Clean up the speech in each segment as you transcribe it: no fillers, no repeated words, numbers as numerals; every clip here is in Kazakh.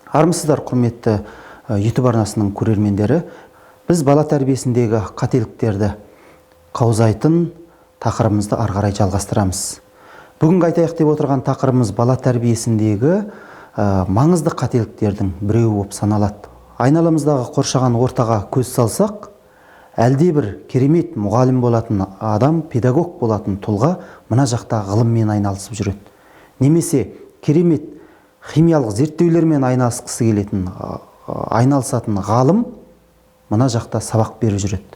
Армысыздар, құрметті YouTube арнасының көрермендері. Біз бала тәрбиесіндегі қателіктерді қаузайтын тақырыбымызды ары қарай жалғастырамыз. Бүгінгі айтайық деп отырған тақырыбымыз бала тәрбиесіндегі маңызды қателіктердің біреуі болып саналады. Айналамыздағы қоршаған ортаға көз салсақ, әлде бір керемет мұғалім болатын адам, педагог болатын тұлға мына жақта ғылыммен айналысып жүреді. Немесе керемет химиялық зерттеулермен айналысқысы келетін, айналысатын ғалым мына жақта сабақ беріп жүреді,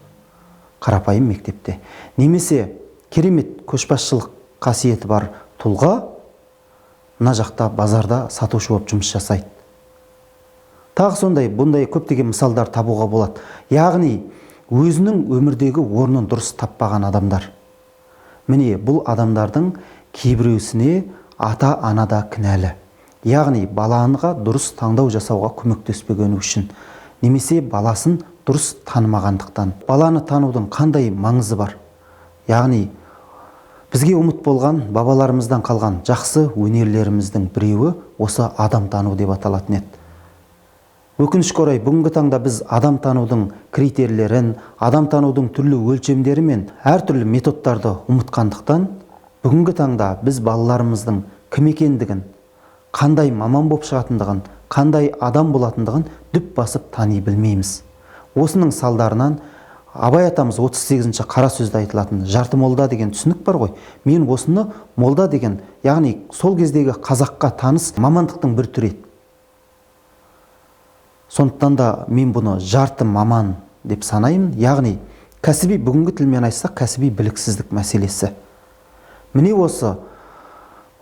қарапайым мектепте. Немесе керемет көшбасшылық қасиеті бар тұлға мына жақта базарда сатушы болып жұмыс жасайды. Тағы сондай, бұндай көптеген мысалдар табуға болады. Яғни өзінің өмірдегі орнын дұрыс таппаған адамдар. Міне бұл адамдардың кейбіреусіне ата-анада кінәлі. Яғни балаға дұрыс таңдау жасауға көмектеспегені үшін, немесе баласын дұрыс танымағандықтан. Баланы танудың қандай маңызы бар? Яғни бізге ұмыт болған бабаларымыздан қалған жақсы өнерлеріміздің біреуі осы адам тану деп аталатын еді. Өкінішке орай, бүгінгі таңда біз адам танудың критерийлерін, адам танудың түрлі өлшемдері мен әртүрлі методтарды ұмытқандықтан, бүгінгі таңда біз балаларымыздың кім екендігін, қандай маман болып шығатындығын, қандай адам болатындығын дүп басып тани білмейміз. Осының салдарынан Абай атамыз 38-ші қара сөзде айтылатын жарты молда деген түсінік бар ғой. Мен осыны молда деген, яғни сол кездегі қазаққа таныс мамандықтың бір түрі еді. Сондықтан да мен бұны жарты маман деп санаймын. Яғни кәсіби, бүгінгі тілмен айтсақ, кәсіби біліксіздік мәселесі. Міне осы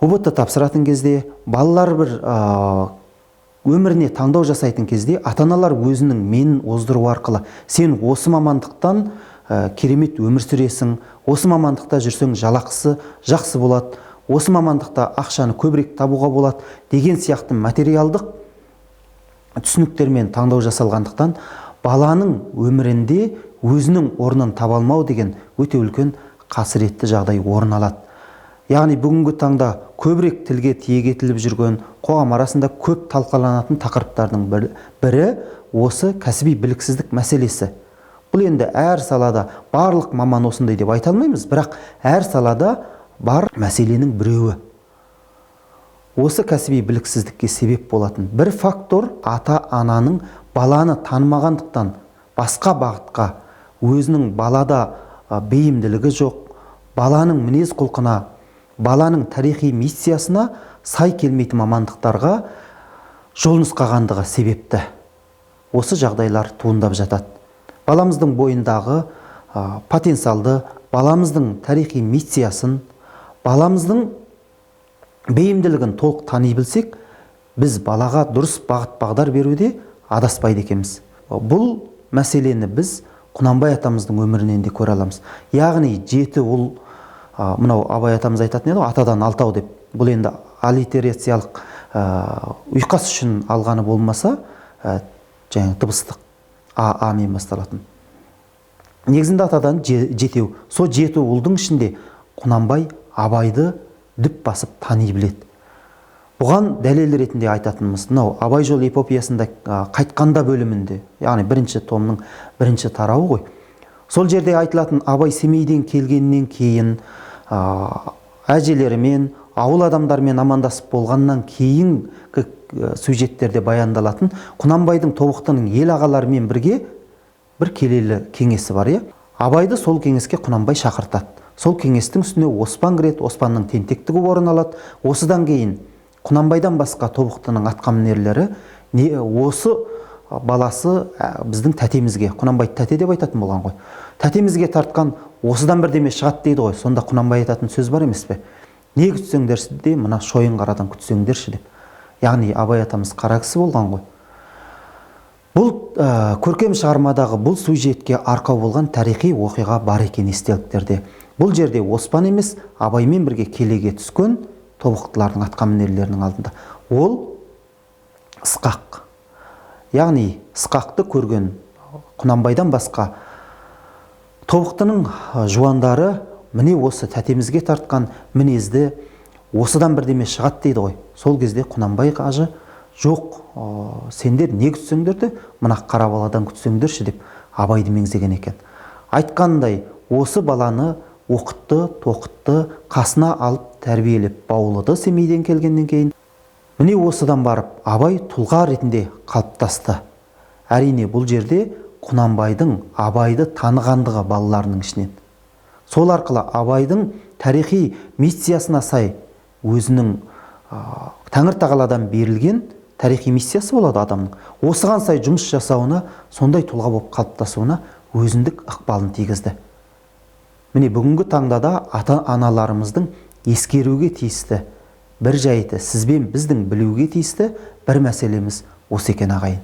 ұбт тапсыратын кезде, балалар бір өміріне таңдау жасайтын кезде, ата-аналар өзінің менін оздыру арқылы, сен осы мамандықтан керемет өмір сүресің, осы мамандықта жүрсең жалақысы жақсы болады, осы мамандықта ақшаны көбірек табуға болады деген сияқты материалдық түсініктермен таңдау жасалғандықтан, баланың өмірінде өзінің орнын таба алмау деген өте үлкен қасіретті жағдай орын алады. Яғни бүгінгі таңда көбірек тілге тиек етіліп жүрген, қоғам арасында көп талқыланатын тақырыптардың бірі осы кәсіби біліксіздік мәселесі. Бұл енді әр салада барлық маман осындай деп айта алмаймыз, бірақ әр салада бар мәселенің біреуі. Осы кәсіби біліксіздікке себеп болатын бір фактор ата-ананың баланы танымағандықтан басқа бағытқа, өзінің балада бейімділігі жоқ, баланың мінез құлқына, баланың тарихи миссиясына сай келмейтін мамандықтарға жол нұсқағандығы себепті. Осы жағдайлар туындап жатады. Баламыздың бойындағы потенциалды, баламыздың тарихи миссиясын, баламыздың бейімділігін толық тани білсек, біз балаға дұрыс бағыт-бағдар беруде адаспайды екенбіз. Бұл мәселені біз Құнанбай атамыздың өмірінен де көре аламыз. Яғни жеті ұл, мынау Абай атамыз айтатын еді, атадан алтау деп. Бұл енді аллитерациялық ұйқас үшін алғаны болмаса, жаңағы дыбыстық а-мен басталатын. Негізінде атадан жетеу. Сол жеті ұлдың ішінде Құнанбай Абайды дүп басып тани біледі. Бұған дәлел ретінде айтатынымыз, мынау Абай жолы эпопеясында қайтқанда бөлімінде, яғни бірінші томның бірінші тарауы ғой. Сол жерде айтылатын Абай Семейден келгеннен кейін әжелерімен, ауыл адамдармен амандасып болғаннан кейін сюжеттерде баяндалатын Құнанбайдың тобықтының ел ағаларымен бірге бір келелі кеңесі бар. Абайды сол кеңеске Құнанбай шақыртады. Сол кеңестің үстіне Оспан кіреді, Оспанның тентектігі орын алады. Осыдан кейін Құнанбайдан басқа тобықтының атқамінерлері осы баласы біздің тәтемізге, Құнанбай тәте деп айтатын болған ғой. Тәтемізге тартқан осыдан бірдеме шығады дейді ғой. Сонда Құнанбай айтатын сөз бар емес пе? Не күтсеңдерші де, мына шойын қарадан күтсеңдерші деп. Яғни Абай атамыз қара кісі болған ғой. Бұл көркем шығармадағы бұл сюжетке арқау болған тарихи оқиға бар екен естеліктерде. Бұл жерде Оспан емес, Абаймен бірге келеге түскен тобықтылардың атқамінерлерінің алдында. Ол Ысқақ. Яғни Ысқақты көрген Құнанбайдан басқа тобықтының жуандары міне осы тәтемізге тартқан мінезді осыдан бірдеме шығады дейді ғой. Сол кезде Құнанбай қажы жоқ, сендер не күтсеңдер де мына қара баладан күтсеңдерші деп абайды меңзеген екен. Айтқандай, осы баланы оқытты, тоқытты, қасына алып тәрбиелеп баулыды семейден келгеннен кейін. Міне осыдан барып абай тұлға ретінде қалыптасты. Әрине бұл жерде Құнанбайдың абайды танығандығы балаларының ішінен. Сол арқылы абайдың тарихи миссиясына сай өзінің Тәңір Тағаладан берілген тарихи миссиясы болады адамның. Осыған сай жұмыс жасауына, сондай тұлға болып қалыптасуына өзіндік ықпалын тигізді. Міне бүгінгі таңда да ата-аналарымыздың ескеруге тиісті бір жайты, сізбен біздің білуге тиісті бір мәселеміз осы екен ағайын.